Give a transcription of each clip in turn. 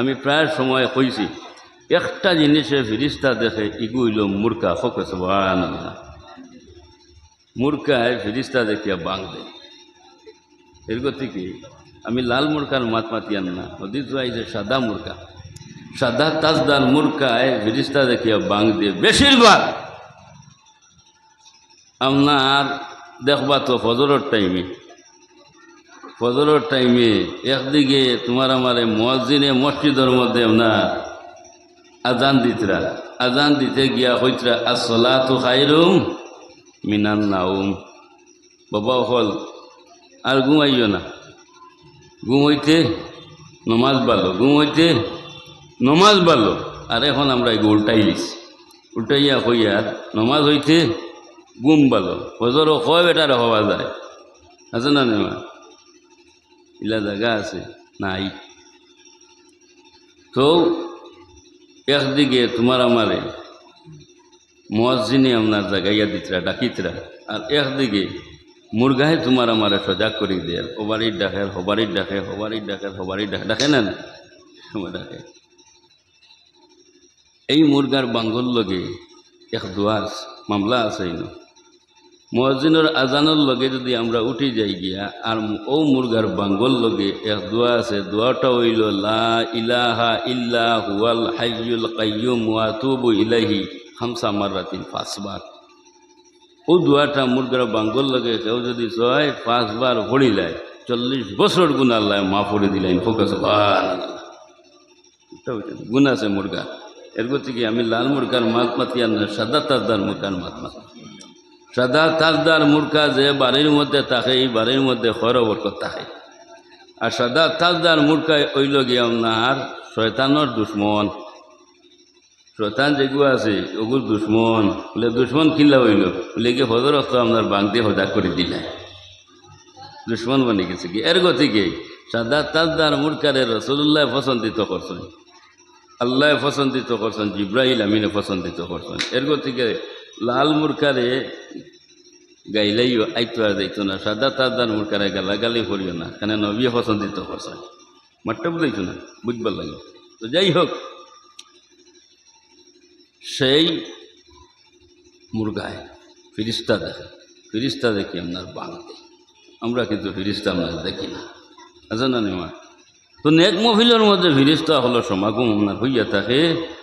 আমি প্রায় সময় কইছি একটা জিনিসে ফিরিস্তা দেখে ইগু হইল মূর্খা ফোকে সুবহানাল্লাহ। মূর্খায় ফিরিস্তা দেখিয়া বাং দেয়। এর গতি কি আমি লাল মূর্খার মাত মাতিয়ান না, হদিস যে সাদা মূর্খা, সাদা তাজদার মূর্খায় ফিরিস্তা দেখিয়া বাং দিয়ে। বেশিরভাগ আপনার দেখবা তো ফজরের টাইমে একদিকে তোমার আমার মসজিদে মসজিদের মধ্যে আপনার আজান দিতে গিয়া হইতরা আসসালাতু খায়রুম মিনান নাউম। বাবা হল আর ঘুমাইও না, ঘুমাইতে নমাজ বাড়লো, ঘুমাইতে নমাজ বাড়লো। আর এখন আমরা এগুলো উল্টাইয়া হইয়া নমাজ হইতে গুম বাড়লো। ফজরও কয় বেটার হওয়া যায়, আছে না নেমা ইলা জায়গা আছে নাই। তো একদিকে তোমার আমারে মসজিদে আপনার জাগাইয়া দিতরা ডাকিতরা, আর একদিকে মুরগাহে তোমার আমারে সজাগ করি দেয়। হবারির ডাকে ডাকে না ডাকে। এই মুরগার বাঙ্গল লগে এক দুয়ার মামলা আছে। মসজিদের আজানের লগে যদি আমরা উঠি যাই গিয়া, আর ও মুরগার বাঙ্গল লগে এক দোয়া আছে, দোয়াটা হইল লা ইলাহা ইল্লা হুয়াল হাইয়ুল কাইয়ুম ওয়া আতুবু ইলাইহি খামসা মাররাতিন 5 বার। ও দোয়াটা মুরগার বাঙ্গল লগে কেউ যদি 5 বার পড়িলায় 40 বছর গুনাহ আল্লাহ মাফ করে দিলেন। ফোকাস গুণ আছে মুরগা। এর গতিকে আমি লাল মুরগার মাত মাতিয়ান না, সাদা তাজদার মুরগার মাত মাত। সাদা তাজদার মূর্খা যে বাড়ির মধ্যে থাকে, এই বাড়ির মধ্যে খয়র বরকত থাকে। আর সাদা তাজদার মূর্খায় ওইল গিয়ে আপনার শয়তানোর দুশ্মন। শয়তান যেগুলো আছে ওগুলো দুশ্মন বলে, দুশ্মন কিনলা হইল বলে গিয়ে হজর অস্ত আপনার বাংতে হজা করে দিলাই, দুশ্মন বনে গেছে কি। এর গতিকে সাদা তাজদার মূর্খারে রাসূলুল্লাহ পছন্দিত করছেন, আল্লাহ পছন্দিত করছেন, জিব্রাইল আমিনে পছন্দিত করছেন। এর গতিকে লাল মূর্খারে গাইলেইও আইতো আর যাইতো না, সাদা তাজদার মূর্খারে গালাগালি করিও না, কেন নবী পছন্দিত করছেন। মাঠটা বুঝাইছো না, বুঝবার লাগে। তো যাই হোক, সেই মুরগায় ফিরিস্তা দেখি আপনার বাংতে। আমরা কিন্তু ফিরিস্তা আপনার দেখি না, আছে না নেওয়া। তো নেক মহফিলের মধ্যে ফিরিস্তা হলো সমাগম আপনার হইয়া থাকে,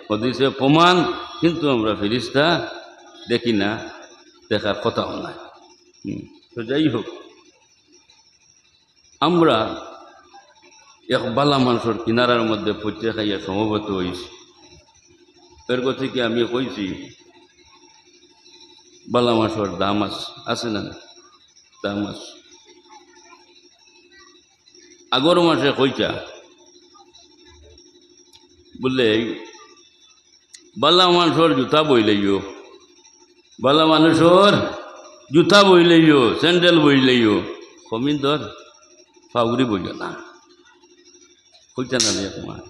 হদিসে প্রমাণ। কিন্তু আমরা ফিরিস্তা দেখি না, দেখার কথাও নাই। তো যাই হোক, আমরা এক বালা মানুষের কিনারার মধ্যে পচে খাইয়া সমবেত হয়েছি। এর গতিকে আমি কইছি বালা মাছের দাম আছে না, দাম আছে। আগর মাসে কইটা বললে বালা মানুষের জুতা বইলেইও, বালা মানুষের জুতা বইলেইও, স্যান্ডেল বইলেইও, কমিন্দর ফাউরি বইল না, কইটা না তোমার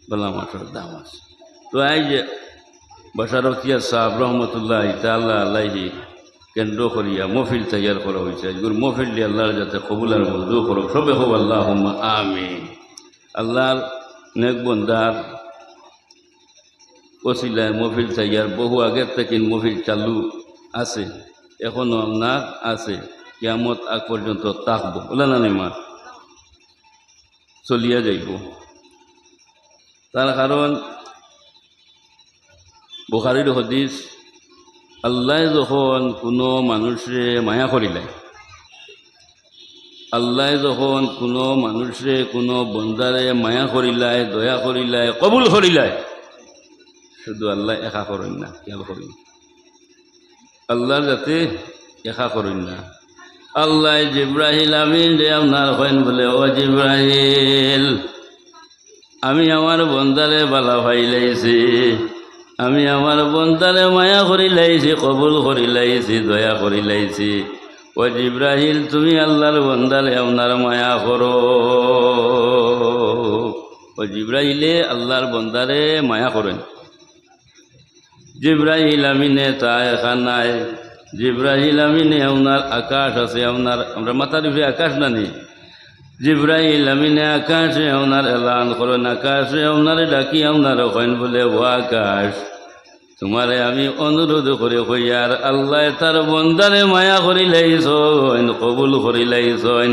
বালা মানুষের দাম আছে। তো এই যে বাশারতিয়া সাহেব রহমতুল্লাহ তাআলা আলাইহি কেন্দ্র করিয়া মহফিল তৈয়ার করা হয়েছে। আজকের মহফিলটি আল্লাহর যাতে কবুল আর মঞ্জুর করুক, সবে হোক আল্লাহুম্মা আমিন। আল্লাহর নেক বান্দার ওসিলায় মহফিল তৈয়ার বহু আগের থেকে মহফিল চালু আছে, এখনও আপনার আছে, কিয়ামত আগ পর্যন্ত থাকবো, বলে না নেমা চলিয়া যাইব। তার কারণ বুখারীর হাদিস, আল্লাহ যখন কোনো মানুষে মায়া করিলাই, আল্লাহ যখন কোনো মানুষে কোনো বন্দারে মায়া করিলাই, দয়া করিলাই, কবুল করিলাই, শুধু আল্লাহ একা করেন না, খেয়াল করেন, আল্লাহর যাতে একা করেন না। আল্লাহ জিব্রাহিল আমিন যে আপনার হইন বলে, ও জিব্রাহিল, আমি আমার বন্দারে বালা ভাইলাইছি, আমি আমার বন্দারে মায়া করি লাইছি, কবুল করি লাইছি, দয়া করি লাইছি। ও জিব্রাহিল, তুমি আল্লাহর বন্দারে আপনার মায়া করো। ও জিব্রাহিলে আল্লাহর বন্দারে মায়া করেন। জিব্রাহিল আমিনে তা এখান নাই, জিব্রাহিল আমিনে আপনার আকাশ আছে, আপনার আমরা মাথার উপরে আকাশ নানি, জিব্রাইল আমিনে আকাশে ওনার এলান করেন, আকাশে ওনারে ডাকি ওনার কইন বলে ও আকাশ, তোমারে আমি অনুরোধ করে কইয়ার আল্লাহ তার বন্দারে মায়া করিলাইছন, কবুল করিলাইছন।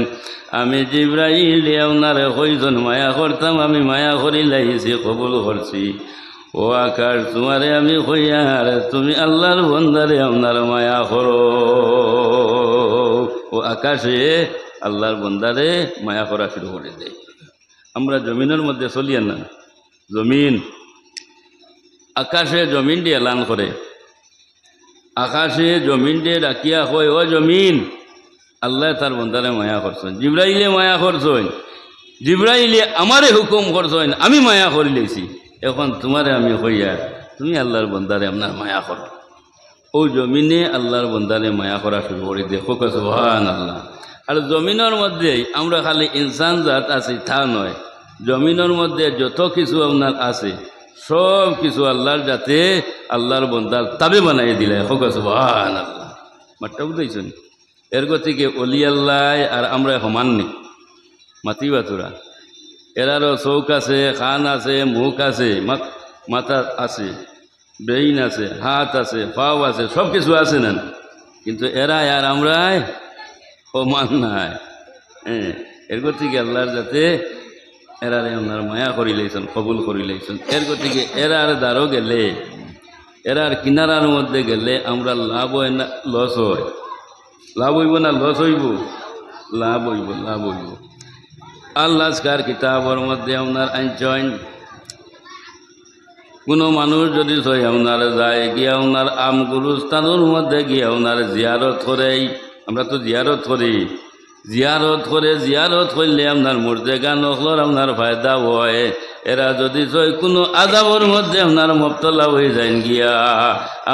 আমি জিব্রাইল ওনারে কইজন মায়া করতাম, আমি মায়া করিলাইছি, কবুল করছি। ও আকাশ, তোমারে আমি কইয়ার তুমি আল্লাহর বন্দারে আপনার মায়া করো। ও আকাশে আল্লাহর বন্দারে মায়া করা শুরু করে দেয়। আমরা জমিনের মধ্যে চলিয়া না, জমিন আকাশে জমিন দিয়ে এলান করে, আকাশে জমিন দিয়ে ডাকিয়া কয় ও জমিন, আল্লাহ তার বন্দারে মায়া করছেন, জিব্রাইলে মায়া করছেন, জিব্রাইলে আমারে হুকুম করছেন, আমি মায়া করি লেছি। এখন তোমারে আমি কইয়া তুমি আল্লাহর বন্দারে আপনার মায়া করো। ও জমিনে আল্লাহর বন্দারে মায়া করা শুরু করে দেখো, সুবহানাল্লাহ। আর জমিনের মধ্যে আমরা খালি ইনসান জাত আছি তা নয়, জমিনের মধ্যে যত কিছু আপনার আছে সব কিছু আল্লাহর যাতে আল্লাহর বন্দার তাবে বানাই দিলে, হোক সুবহানাল্লাহ। মাঠটা বুঝাইছেন? এর গতিকে অলি আল্লাহ আর আমরা সমান নেই, মাতি বাতুরা। এরারও চৌক আছে, খান আছে, মুখ আছে, মাথা আছে, ব্রেইন আছে, হাত আছে, পাও আছে, সব কিছু আছে না, কিন্তু এরা আর আমরাই সমান নাই। হ্যাঁ, এর গতিকে আল্লাহর যাতে এরারে আপনার মায়া করি লাইছেন, কবুল করি লাইছেন। এর গতিকে এরার দ্বারও গেলে, এরার কিনারার মধ্যে গেলে আমরা লাভ হয় না লস হয়? লাভ হইব না লস হইব? লাভ হইব, লাভ হইব। আল্লাহ আজকার কিতাবর মধ্যে আপনার আইন কোনো মানুষ যদি সই আপনার যায় গিয়ে আপনার আমগুরুস্থানের মধ্যে গিয়ে আপনার জিয়ারত করে, আমরা তো জিয়ারত করি, জিয়ারত করে, জিয়ারত করলে আপনার মুর্দেগা নখলর আপনার ফায়দা হয়। এরা যদি সই কোনো আজাবর মধ্যে আপনার মুবতলা হয়ে যায় গিয়া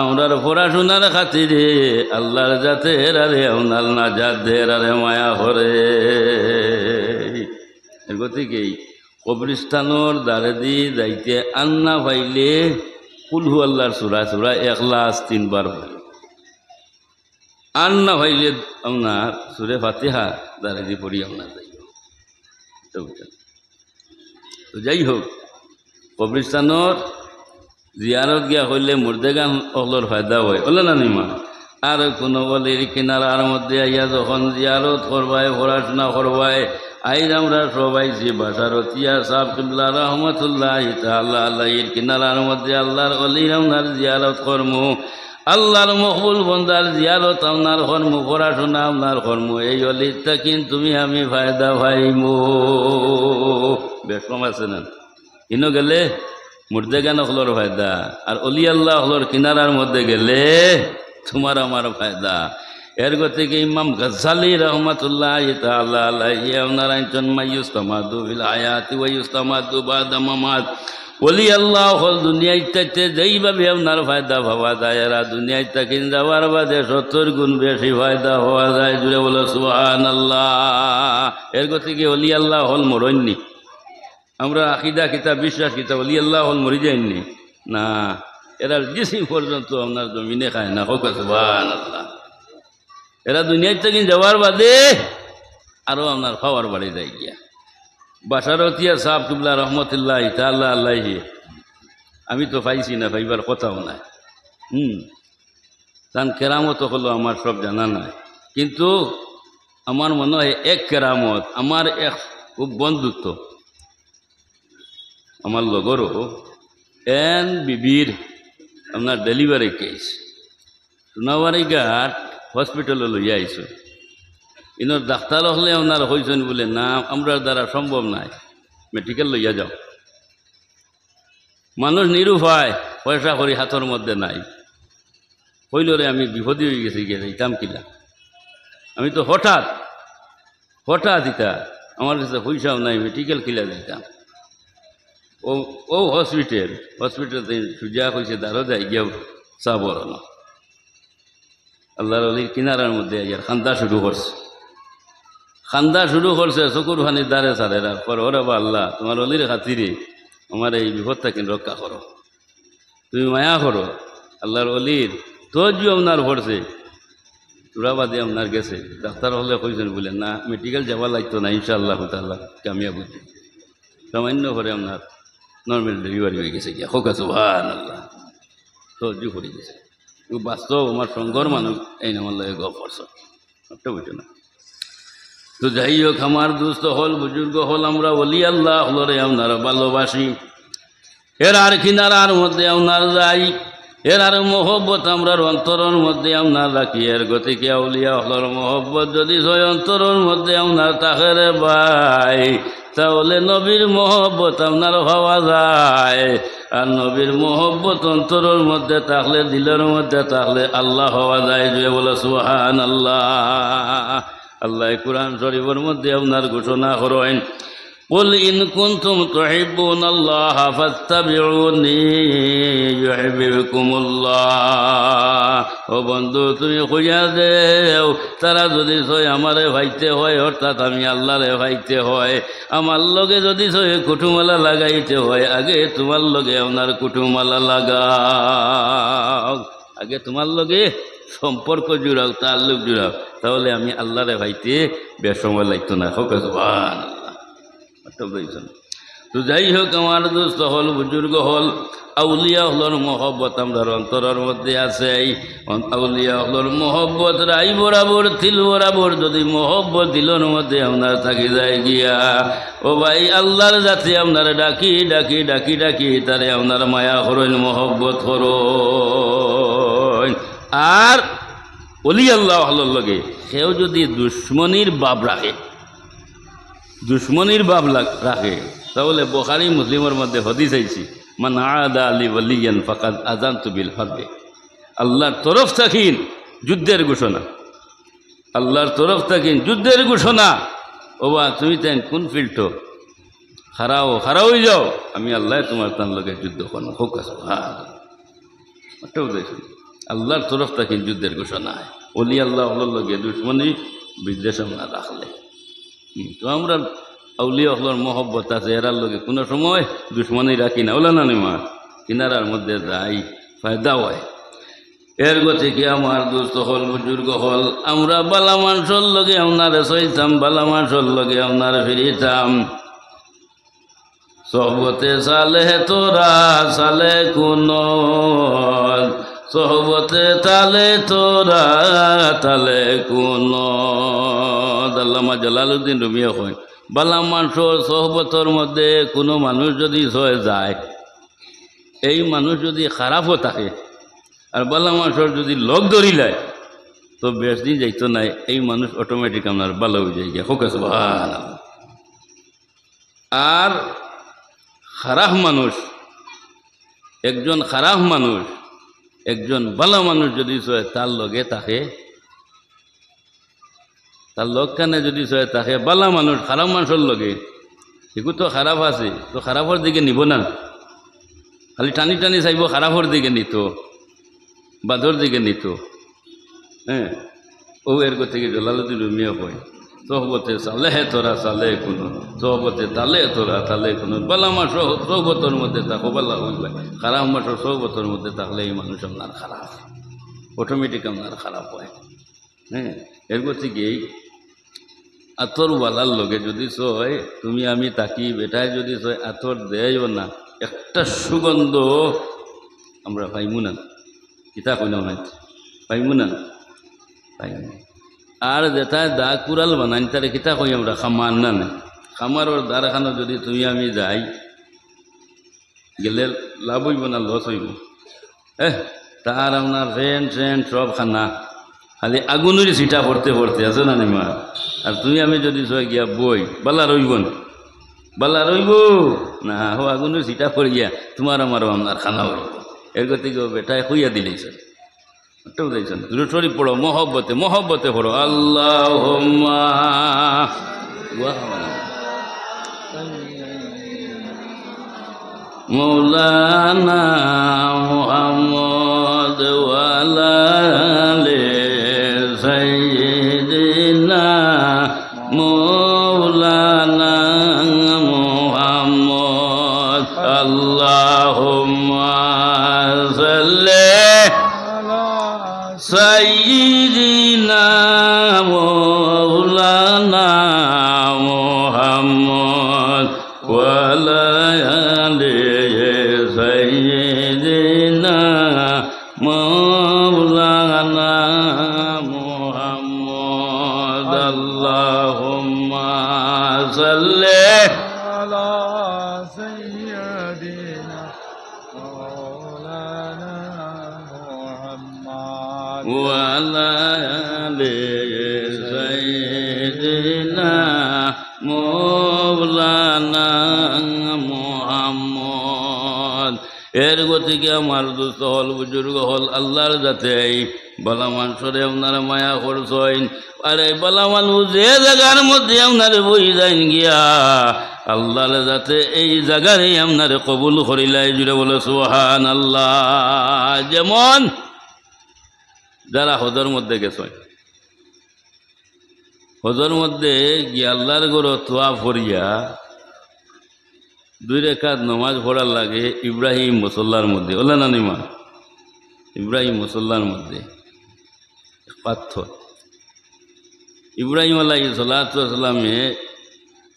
আমরার পড়াশোনার খাতিরে আল্লাহর যাতে এরারে আপনার নাজাত দে, এরারে মায়া করে। এর গতিকেই কবরিস্তানোর দ্বারে দি যাইতে আন্না পাইলে কুলহু আল্লাহর সুরা সুরা এখলাস 3 বার হয়, আন্না পাইলে আপনার সুরে ফাতিহা দ্বারে দি পড়ি আপনার যাই। তো যাই হোক, কবরিস্তানোর জিয়ারত গিয়া হইলে মুর্দেগান অগলোর ফায়দা হয়, বলে না নিমা। আর কোনো বলে কিনারার মধ্যে আইয়া যখন জিয়ারত করবায়, পড়াশোনা করবায়, আইজ আমরা সবাই যে বাসারতিয়া সাহেব কিবলা রহমতুল্লাহ তাআলা আলাইহির কিনারার মধ্যে আল্লাহর অলির আপনার জিয়ারত কর্ম, আল্লাহর মকবুল বন্দার জিয়ারত আপনার কর্ম, পড়াশোনা আপনার কর্ম, এই অলিরটা কিন্তু তুমি আমি ফায়দা ভাইমো। বেশ কম আছে না? কিনো গেলে মুর্দেগান হলোর ফায়দা, আর অলি আল্লাহ হলোর কিনারার মধ্যে গেলে তোমার আমার ফায়দা। এর গতিকে ইমাম গজ্জালি রহমাতুল্লাহ তাআলা আলাইহি ওনার আইন মাইয়ুস্তামাদু ফিল হায়াতি ওয়া ইউস্তামাদু বাদা মামাত। ওলি আল্লাহ হল দুনিয়াতে যেইভাবে আপনার ফায়দা পাওয়া যায়, এরা দুনিয়ায় তাকিন যাওয়ার বাদে 70 গুণ বেশি ফায়দা হওয়া যায়। জুড়ে বলো সুবহানাল্লাহ। এর গতিকে অলি আল্লাহ হল মরণনি, আমরা আকিদা কিতাব বিশ্বাস কিতাব অলি আল্লাহ হল মরি যায়নি না, এরা জিসিম পর্যন্ত আপনার জমিনে খায় না, হোক সুবহানাল্লাহ। এরা দুনিয়ার থেকে যাওয়ার বাদে আরও আপনার খাওয়ার বাড়ি যায় গিয়া। বাসারতিয়া সাহেব কিবলা রহমতুল্লাহ তাআলা আলাইহি, আমি তো পাইছি না, পাইবার কথাও নাই। তান কেরামত হলো আমার সব জানা নাই, কিন্তু আমার মনে হয় এক কেরামত, আমার এক খুব বন্ধুত্ব আমার লগরও এন বিবির আপনার ডেলিভারি কেস সোনাবাড়ি ঘাট হসপিটালে লইয়া আইছো। ইনোর ডাক্তার হলে আপনার হয়েছেন বলে না, আমরা দ্বারা সম্ভব নাই, মেডিকেল লইয়া যাও। মানুষ নিরুপায়, পয়সা করি হাতের মধ্যে নাই, হইলরে আমি বিপদী হয়ে গেছি, গিয়ে যাইতাম কিলা। আমি তো হঠাৎ ইটা আমার কাছে পয়সাও নাই, মেডিকেল কিলা যাইতাম। ও হসপিটাল সুজা কইছে তারও যাই গিয়াও চা বড় না। আল্লাহর অলির কিনারার মধ্যে ইয়ার খান্দা শুরু করছে, চকুর ফানির দ্বারে সারে পর ওরে বা আল্লাহ তোমার অলির খাতিরে আমার এই বিপদটা কিন্তু রক্ষা করো, তুমি মায়া করো। আল্লাহর অলির তজিও আপনার ভরছে, তুরাবাদে আপনার গেছে ডাক্তার হলে কইছেন বলে না মেডিকেল যাওয়া লাগতো না ইনশাআল্লাহ তাআলা কামিয়াব হইতে সামান্য করে আপনার নর্মাল ডেলিভারি হয়ে গেছে গিয়া হোক সুবহানাল্লাহ সহ্য করে গেছে বাস্তব আমার সঙ্গর মানুষ এই নামার লাগে গপ করছ একটা বুঝো না তো যাই হোক আমার দুস্থ হল বুজুর্গ হল আমরা বলি আল্লাহ হলরে আপনারা ভালোবাসি এর আর কিনারার মধ্যে আপনার যাই এর আর মহব্বত আমরার অন্তরের মধ্যে আপনার রাখি এর গতিকে আউলিয়া হলর মহব্বত যদি হয় অন্তরের মধ্যে আপনার তাহেরে ভাই তাহলে নবীর মহব্বত আপনার হওয়া যায় আর নবীর মহব্বত অন্তরের মধ্যে থাকলে দিলের মধ্যে থাকলে আল্লাহ হওয়া যায় যে বলে সুবহানাল্লাহ আল্লাহ কুরআন শরীফের মধ্যে আপনার ঘোষণা করেন قل إن كنتم تحبون الله فاتبعوني يحببكم الله ও বন্ধু তুমি খুঁজা দেও তারা যদি সয় আমারে ভাইতে হয় অর্থাৎ আমি আল্লাহরে ভাইতে হয় আমার লগে যদি সয় কুটুমালা লাগাইতে হয় আগে তোমার লগে আপনার কুটুমালা লাগাও আগে তোমার লগে সম্পর্ক জুড়াও তাল্লুক জুড়াও তাহলে আমি আল্লাহরে ভাইতে বেশ সময় লাগতো না হোক সুবহানাল্লাহ তো যাই হোক আমার দোস্ত হল বুজুর্গ হল আউলিয়া হলর মহব্বত আমার অন্তরের মধ্যে আছে আউলিয়া হলর মহব্বত রাই বরাবর তিল বরাবর যদি মহব্বত দিলর মধ্যে আপনার থাকি যায় গিয়া ও ভাই আল্লাহর যাতে আপনার ডাকি ডাকি ডাকি ডাকি তারে আপনার মায়া হরইন মহব্বত হরইন আর অলি আল্লাহ হলর লগে সেও যদি দুশ্মনির বাপ রাখে দুশ্মনির বাপ রাখে তাহলে বুখারী মুসলিমের মধ্যে হাদিস আইছে মান আদা আলী ওয়ালিয়ান ফাকাদ আযানতু বিল হারব আল্লাহর তরফ থেকে যুদ্ধের ঘোষণা আল্লাহর তরফ থেকে যুদ্ধের ঘোষণা ওবা তুমি তাই কোন ফিল্ড হারাও হারাওই যাও আমি আল্লাহ তোমার তার লগে যুদ্ধ করো হোক আল্লাহর তরফ থেকে যুদ্ধের ঘোষণা ওলি আল্লাহ লগে দুশ্মনী বিদ্বেষ না রাখলে তো আমরা আউলিয়া হলর মহব্বত আছে এরার লগে কোনো সময় দুশ্মনী রাখি না ওলা না নিমা কিনারার মধ্যে যাই ফায়দা হয় এর গতি কি আমার দুস্থ হল বুজুর্গ হল আমরা বালা মানুষের লগে আপনারে সইতাম বালা মানুষের লগে আপনারে ফিরিতাম সহবতে সালে তোরা সালে কোন সহবতে তালে তোরা তালে কোন আল্লামা জালালউদ্দিন রুমিয়া হয় বালা মানুষের সহবতর মধ্যে কোনো মানুষ যদি সয়ে যায় এই মানুষ যদি খারাপও থাকে আর বালা মানুষের যদি লগ ধরিলায় তো বেশ দিন যাইতো নাই এই মানুষ অটোমেটিক আপনার ভালো হয়ে যায় গিয়া হোক সুবহানাল্লাহ আর খারাপ মানুষ একজন খারাপ মানুষ একজন ভালো মানুষ যদি সয়ে তার লগে থাকে তার লোকখানে যদি সয়ে থাকে বালা মানুষ খারাপ মানুষের লগে এগুলো তো খারাপ আছে তো খারাপের দিকে নিব না খালি টানি টানি চাইব খারাপের দিকে নিত বাদর দিকে নিত হ্যাঁ ও এর থেকে জালালউদ্দিন রুমিয়া কয় সহবতে সালে তোরা সালে কোনো সহবতে তালে তোরা তালে কোনো বালা মাস সহবতর মধ্যে থাকো বালা হইবে খারাপ মাসের সহবতর মধ্যে থাকলে এই মানুষ আপনার খারাপ অটোমেটিক আপনার খারাপ হয় হ্যাঁ এর থেকে আতর বালার লগে যদি সয় তুমি আমি তাকি বেটায় যদি সয় আতর দেয়ও না একটা সুগন্ধ আমরা পাইমু না কিতা কইলাম না পাইমু না পাইমু আর যেটায় দা কুড়াল বানাই তারে কিতা কই আমরা খামার না না খামারর দ্বারখানো যদি তুমি আমি যাই গেলে লাভ হইব না লস হইব তার আপনার ফ্যান সব খানা খালি আগুনের সিটা পড়তে পড়তে আছে না নিমা আর তুমি আমি যদি সয় গিয়া বই বালা রইব না বালা রইব না হো আগুনের সিটা পড়ে গিয়া তোমার আমারও আপনার খানা হইব এর গতি বেটায় খুইয়া দিলেইছে বুঝাইছেন শরীফ পড়ো মহব্বতে মহব্বতে পড়ো আল্লাহুম্মা মৌলানা মুহাম্মদ ওয়ালা আলি সাইয়্যিদিনা মৌলানা মুহাম্মদ আল্লাহুম্মা সাল্লি সাইয়্যিদিনা আলি সাইয়্যিদিনা মাওলানা মুহাম্মদ আল্লাহুম্মা সাল্লি আলা সাইয়্যিদিনা মাওলানা মুহাম্মদ ওয়া আলা আলি সাইয়্যিদিনা মাওলানা মুহাম্মদ। এর গতিকে আমার দুস্থ হল বুজুর্গ হল আল্লাহর যাতে বালা মানুষরে আপনারা মায়া করছেন আর এই বালা মানুষ যে জায়গার মধ্যে আপনারে বই যাইন গিয়া আল্লাহর যাতে এই জায়গারই আপনারে কবুল করিলাই জুড়ে বলে সুবহানাল্লাহ। যেমন যারা হজর মধ্যে গেছেন, হজর মধ্যে গিয়ে আল্লাহর গড় তোয়া ফরিয়া 2 রাকাত নমাজ পড়ার লাগে ইব্রাহিম মুসল্লার মধ্যে, ওলা নানিমা ইব্রাহিম মুসল্লার মধ্যে পাথর ইব্রাহিম আলাইহিস সালাতু ওয়াস সালামে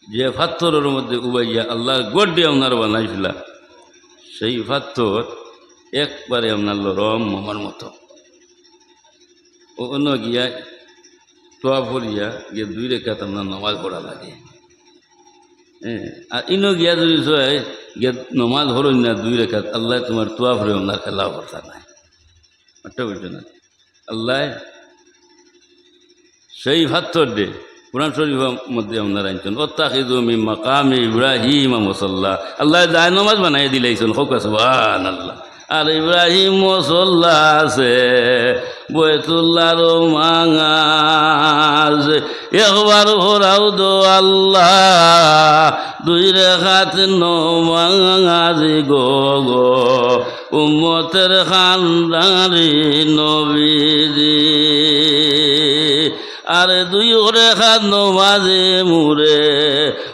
যে পাথরের মধ্যে উবাইয়া আল্লাহর গড় দিয়ে আপনার বানাইছিল সেই পাথর একবারে আপনার রম মোমার মতো। ও অন্য গিয়া তোয়া ফরিয়া গিয়ে 2 রাকাত আপনার নমাজ পড়া লাগে। হ্যাঁ, আর ইনো গিয়া যদি গিয়া নমাজ হরই না 2 রাকাত আল্লাহ তোমার তোয়া ফরে আপনার খেলা করতা নাই একটা বুঝছো না। আল্লাহ সেই পাথর দে কোরআন শরীফের মধ্যে আপনার আনছেন ওয়াত্তাখিযু মিন মাকামি ইব্রাহিম মুসাল্লা, আল্লাহ যায় নমাজ বানাই দিলাইছেন হোক সুবহানাল্লাহ। আর ইব্রাহিম মুসল্লা আছে বৈতুল্লাহর মাঙাজ একবার ভরাও দো আল্লাহ 2 রাকাত নমাজ গো গো উম্মতের খানদারি নবীজি। আর 2 রাকাত নমাজে মুরে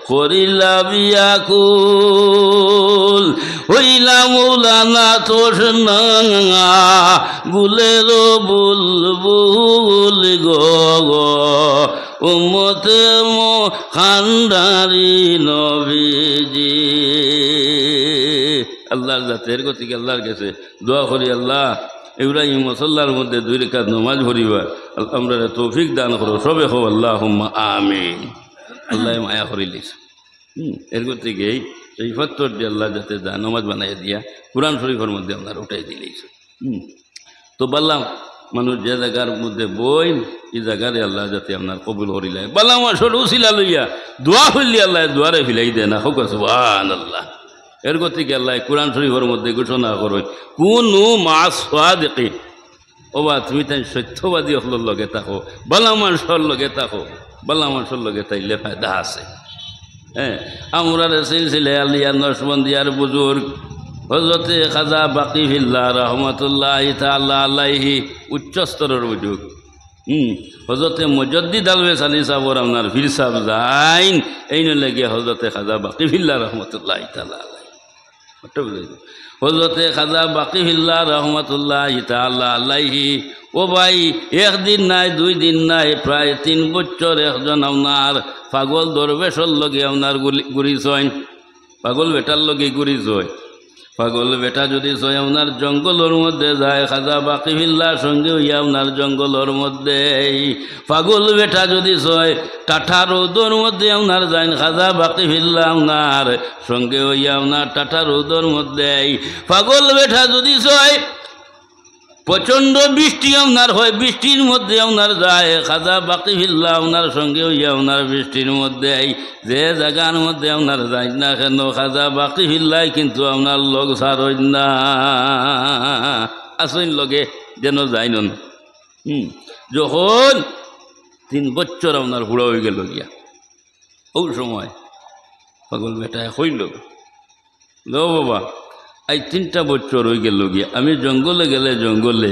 করিলা বিয়াকুল হইলা মৌলানা তোষনা গুলের বুলবুল গো গো উম্মতে খানদারি নবীজি। আল্লাহর জাতের গতিকে আল্লাহর কাছে দোয়া করি আল্লাহ ইব্রাহিম মুসল্লার মধ্যে 2 রাকাত নমাজ পড়িবা আমরা তৌফিক দান করো সবে হো আল্লাহুম্মা আমিন। আল্লাহ মায়া করিলিস এর গতিকে সেই পাথর দিয়ে আল্লাহ যাতে নমাজ বানাই দিয়া কোরআন শরীফের মধ্যে আপনার উঠাই দিলেইছ। তো বললাম মানুষ যে জায়গার মধ্যে বই এই জায়গারে আল্লাহ যাতে আপনার কবুল করিলাই বললাম সরু শিলা লইয়া দোয়া হইলি আল্লাহ দুয়ারে ফিলাই দেয় না হোক সুবহানাল্লাহ। এর গতিকে আল্লাহ কোরআন শরীফের মধ্যে ঘোষণা করো কুনু মা সাদিকিন, ও বা তুমি তাই সত্যবাদী হলোর লগে থাকো বালা মানুষের লগে থাকো বালা মানুষের লগে তাইলে ফায়দা আছে। হ্যাঁ, আমরা সিলসিলে আলিয়া নকশবন্দিয়ার বুজুর্গ হযরতে খাজা বাকিফিল্লাহ রহমতুল্লাহি তাআলা আলাইহি উচ্চ স্তরের বুজুর্গ হযরতে মুজাদ্দিদ আলওয়েস আলী সাহেবর আপনার পীর সাহেব যাইন এই লেগে হযরতে খাজা বাকিফিল্লাহ রহমতুল্লাহি তাআলা আলাইহি হযরতে খাজা বাকিফিল্লাহ রহমতুল্লাহি তাআলা আলাইহি। ও ভাই, 1 দিন নাই 2 দিন নাই প্রায় 3 বছর একজন আপনার পাগল দরবেশর লগে আপনার ঘুরিছয়, পাগল বেটার লগে ঘুরিছয়। পাগল বেটা যদি ছয় আপনার জঙ্গলের মধ্যে যায় খাজা বাকিফিল্লাহর সঙ্গে হইয়া আপনার জঙ্গলের মধ্যে পাগল বেটা যদি ছয় টাটা রৌদর মধ্যে আপনার যায় খাজা বাকিফিল্লাহ আপনার সঙ্গে হইয়া আপনার টাটা রৌদর মধ্যে পাগল বেটা যদি ছয় প্রচণ্ড বৃষ্টি আপনার হয় বৃষ্টির মধ্যে আপনার যায় খাজা বাকিফিল্লাহ আপনার সঙ্গে হইয়া আপনার বৃষ্টির মধ্যে যে জায়গার মধ্যে আপনার যায় না কেন খাজা বাকিফিল্লাহ কিন্তু আপনার লোক ছাড়ই না আসইন লগে যেন যাই নন। যখন 3 বছর আপনার বুড়া হয়ে গেল গিয়া ওই সময় পাগল বেটায় হইল লো বাবা এই 3টা বছর হয়ে গেল গিয়া আমি জঙ্গলে গেলে জঙ্গলে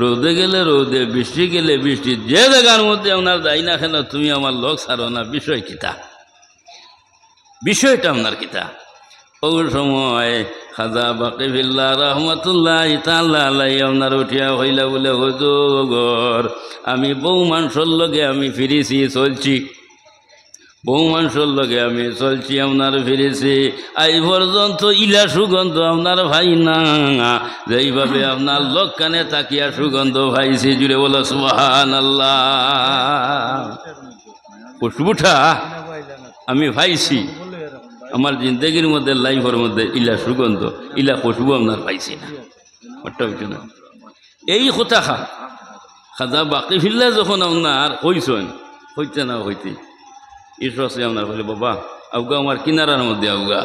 রোদে গেলে রোদে বৃষ্টি গেলে বৃষ্টি যে জায়গার মধ্যে আপনার যাই না কেন তুমি আমার লোক ছাড়ো না বিষয় কিতা বিষয়টা আপনার কিতা। ওই সময় খাজা বাকিফিল্লাহ রহমতুল্লাহি তাআলা আলাইহি আপনার উঠিয়া হইলা বলে হুজুর আমি বউ মানুষের লগে আমি ফিরিছি চলছি বহু মানুষের লগে আমি চলছি আপনার ফিরেছি আজ পর্যন্ত ইলা সুগন্ধ আপনার ভাই না যেইভাবে আপনার লোক কানে তাকিয়া সুগন্ধ ভাইছি জুড়ে বলো সুবহানাল্লাহ। খুশবুটা আমি ভাইছি আমার জিন্দগির মধ্যে লাইফের মধ্যে ইলা সুগন্ধ ইলা খুশবু আপনার পাইছি না। এই কথা খাজা বাকি ফিরলে যখন আপনার হইছেন হইতে না হইতে ঈশ্বর আপনার বলে বাবা আউগা আমার কিনারার মধ্যে আউগা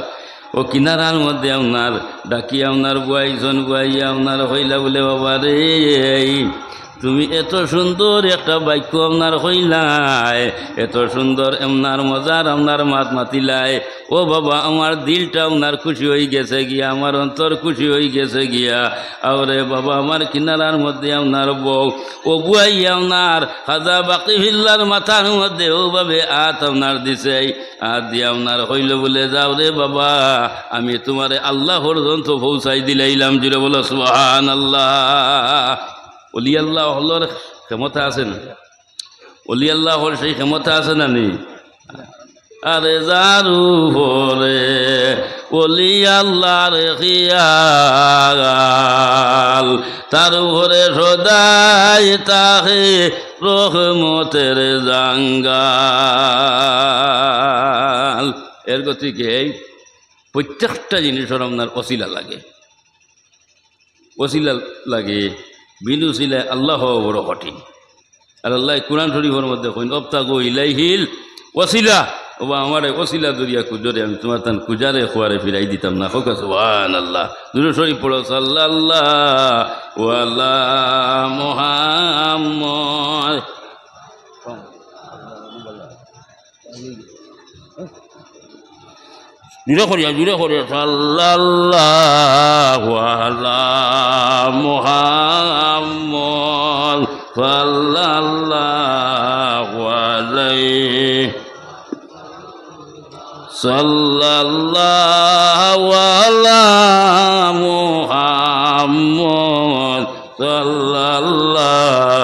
ও কিনারার মধ্যে আপনার ডাকি আপনার বুয়াইজন বুয়াইয়া আপনার হইলা বলে বাবা রে তুমি এত সুন্দর একটা বাক্য আপনার হইলাই এত সুন্দর আপনার মজার আপনার মাত মাতিলাই ও বাবা আমার দিলটা আপনার খুশি হয়ে গেছে গিয়া আমার অন্তর খুশি হয়ে গেছে গিয়া আরে বাবা আমার কিনারার মধ্যে আপনার বউ ও বুয়াই আপনার খাজা বাকি ফিল্লার মাথার মধ্যে ওভাবে আত আপনার দিছে আত দিয়ে আপনার হইল বলে যাও রে বাবা আমি তোমারে আল্লাহর যন্ত্র পৌঁছাই দিলাইলাম জুড়ে বলো সুবহানাল্লাহ। অলি আল্লাহ হলোর ক্ষমতা আছে না? অলি আল্লাহ হল সেই ক্ষমতা আছে না নেই? আরে যারু ভরে অলি আল্লাহর খিয়াল তার ভরে সদাই তাহে রহমতের জাঙ্গাল। এর গতিকে প্রত্যেকটা জিনিসের আপনার ওসিলা লাগে, ওসিলা লাগে। বিনু ছিলে আল্লাহ বড় কঠিন। আর আল্লাহ কুরআন শরীফের মধ্যে কইন অবতাগু ইলাইহিল ওসিলা ও আমার ওসিলা দরিয়া কুজরে আমি তোমার তান কুজারে খোয়ারে ফিরাই দিতাম না। হোক সুবহানাল্লাহ। দুরূদ শরীফ পড়ো সাল্লাল্লাহু আলা মুহাম্মদ। জুড়ে করিয়া সাল্লাল্লাহু আলা মুহাম্মদ সাল্লাল্লাহু আলাইহি সাল্লাল্লাহু আলা মুহাম্মদ সাল্লাল্লাহু